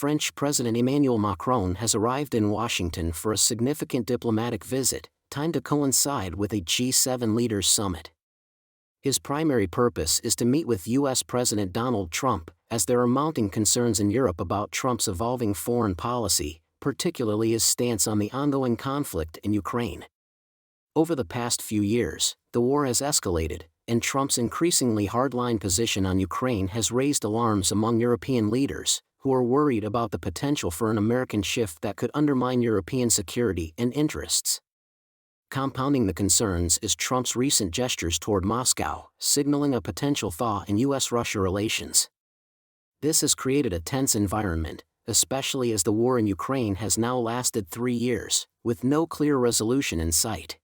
French President Emmanuel Macron has arrived in Washington for a significant diplomatic visit, timed to coincide with a G7 leaders summit. His primary purpose is to meet with U.S. President Donald Trump, as there are mounting concerns in Europe about Trump's evolving foreign policy, particularly his stance on the ongoing conflict in Ukraine. Over the past few years, the war has escalated, and Trump's increasingly hardline position on Ukraine has raised alarms among European leaders, who are worried about the potential for an American shift that could undermine European security and interests. Compounding the concerns is Trump's recent gestures toward Moscow, signaling a potential thaw in U.S.-Russia relations. This has created a tense environment, especially as the war in Ukraine has now lasted 3 years, with no clear resolution in sight.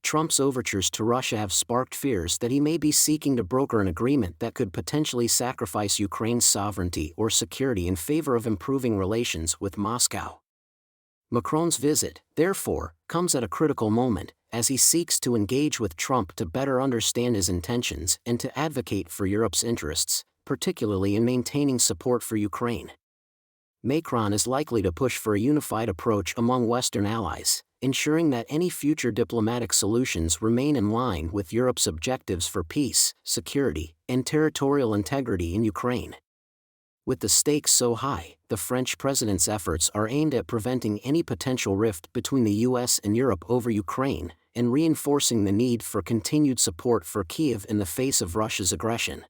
Trump's overtures to Russia have sparked fears that he may be seeking to broker an agreement that could potentially sacrifice Ukraine's sovereignty or security in favor of improving relations with Moscow. Macron's visit, therefore, comes at a critical moment, as he seeks to engage with Trump to better understand his intentions and to advocate for Europe's interests, particularly in maintaining support for Ukraine. Macron is likely to push for a unified approach among Western allies, ensuring that any future diplomatic solutions remain in line with Europe's objectives for peace, security, and territorial integrity in Ukraine. With the stakes so high, the French president's efforts are aimed at preventing any potential rift between the US and Europe over Ukraine, and reinforcing the need for continued support for Kyiv in the face of Russia's aggression.